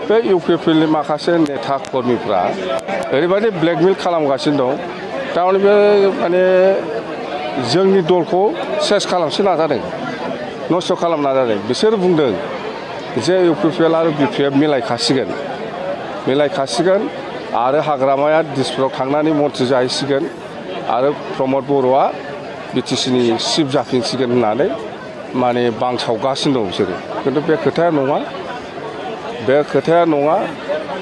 बे इउपिपिएलनि माखासे नेता कर्मिफ्रा ओरैबायदि ब्लेकमेल खालामगासिनो दं थारमाने बे माने जोंनि दलखौ सेस खालामनो नाजादों नस्थ' खालामनो नाजादों बिसोर बुंदों जे इउपिपिएल आरो बिपिएफ मिलायखासिगोन आरो हाग्रामाया दिसपुराव थांनानै मन्थ्रि जाहैसिगोन आरो प्रमद बर'आ बिटिसिनि चिफ जाफिनसिगोन होननानै माने बांसावगासिनो दं बिसोरो खिन्थु बे खोथाया नङा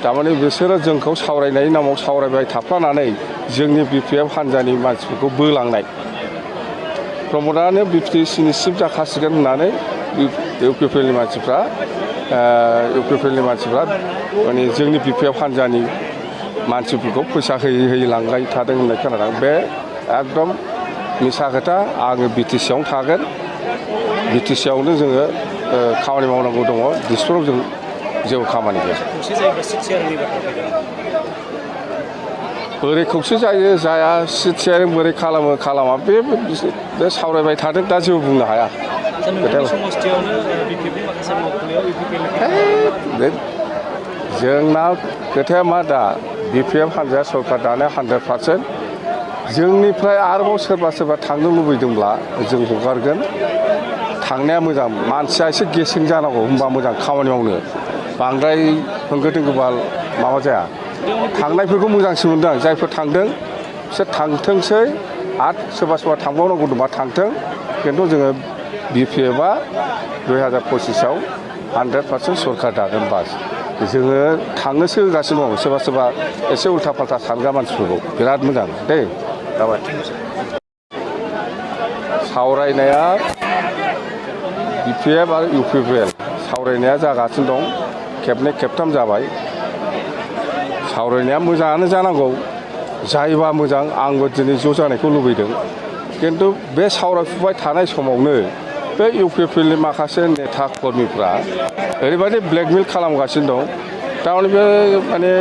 थारमाने बिसोरो जोंखौ सावरायनायनि नामाव सावरायबाय थाफ्लानानै जोंनि बिपिएफ हान्जानि मानसिफोरखौ बोलांनाय प्रमदानो बिटिसिनि चिफ जाखासिगोन होननानै इउपिपिएलनि मानसिफ्रा माने जोंनि बिपिएफ हान्जानि मानसिफोरखौ फैसा होयै लांबाय थादों होननाय खोनादों बे एकदम मिसा खोथा आङो बिटिसियावनो थागोन बिटिसियावनो जोङो खामानि मावनांगौ दङ दिसपुराव जों जेबो खामानि गैया बोरै खौसे जायो जाया सिट शेयारिं बोरै खालामा बे सावरायबाय थादों दा जेबो बुंनो हाया जोंना खोथाया मा दा बिपिएफ हान्जाया सरकार दानाया 100% जोंनिफ्राय आरोबाव सोरबा थांनो लुबैदोंब्ला जों हगारगोन थांनाया मोजां मानसिया एसे गेसें जानांगौ होनबा मोजां खामानि मावनो बांद्राय होंगो दोंगोबा माबा जाया थांनायफोरखौ मोजांसो मोनदों आं जायफोर थांदों बिसोर थांथोंसै आरो सोरबा थांबावनांगौ दंबा थांथों खिन्थु जोङो बिपिएफआ 2025आव 100% सरकार दागोन बास जोङो थांनोसो होगासिनो दं सोरबा एसे उल्था फाल्था सानग्रा मानसिफोरखौ बिराद मोजां दे जाबाय सावरायनाया बिपिएफ आरो इउपिपिएल सावरायनाया जागासिनो दं खेबनै खेबथाम जाबाय सावरायनाया मोजाङानो जानांगौ जायोबा मोजां आंबो दिनै ज' जानायखौ लुबैदों खिन्थु बे सावरायफुबाय थानाय समावनो बे इउपिपिएलनि माखासे नेता कर्मिफ्रा ओरैबायदि ब्लेकमेल खालामगासिनो दं थारमाने बे माने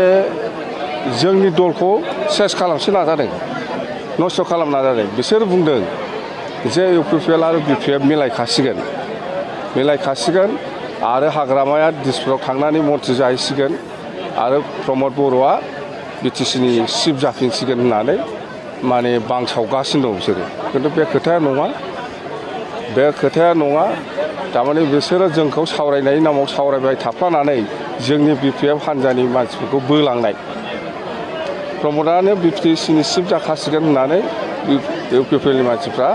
जोंनि दलखौ सेस खालामनो नाजादों नस्थ' खालामनो नाजादों बिसोर बुंदों जे इउपिपिएल आरो बिपिएफ मिलायखासिगोन आरो हाग्रामाया दिसपुराव थांनानै मन्थ्रि जाहैसिगोन आरो प्रमद बर'आ बिटिसिनि चिफ जाफिनसिगोन होननानै माने बांसावगासिनो दं बिसोरो खिन्थु बे खोथाया नङा थारमाने बिसोरो जोंखौ सावरायनायनि नामाव सावरायबाय थाफ्लानानै जोंनि बिपिएफ हान्जानि मानसिफोरखौ बोलांनाय प्रमदानो बिटिसिनि चिफ जाखासिगोन होननानै इउपिपिएलनि मानसिफ्रा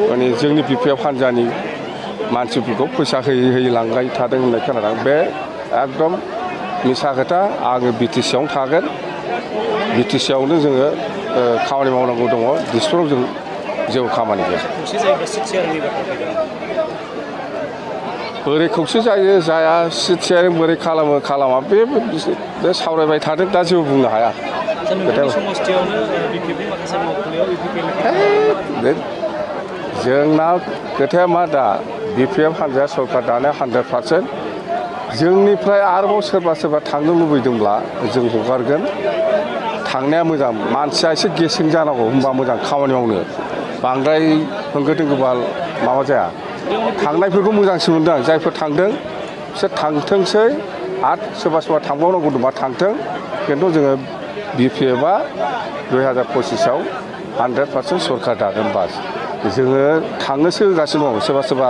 माने जोंनि बिपिएफ हान्जानि मानसिफोरखौ फैसा होयै लांबाय थादों होननाय खोनादों बे एकदम मिसा खोथा आङो बिटिसियावनो थागोन बिटिसियावनो जोङो खामानि मावनांगौ दङ दिसपुराव जों जेबो खामानि गैया बोरै खौसे जायो जाया सिट शेयारिं बोरै खालामा बे सावरायबाय थादों दा जेबो बुंनो हाया जोंना खोथाया मा दा बिपिएफ हान्जाया सरकार दानाया 100% जोंनिफ्राय आरोबाव सोरबा थांनो लुबैदोंब्ला जों हगारगोन थांनाया मोजां मानसिया एसे गेसें जानांगौ होनबा मोजां खामानि मावनो बांद्राय होंगो दोंगोबा माबा जाया थांनायफोरखौ मोजांसो मोनदों आं जायफोर थांदों बिसोर थांथोंसै आरो सोरबा थांबावनांगौ दंबा थांथों खिन्थु जोङो बिपिएफआ 2025आव 100% सरकार दागोन बास जोङो थांनोसो होगासिनो दं सोरबा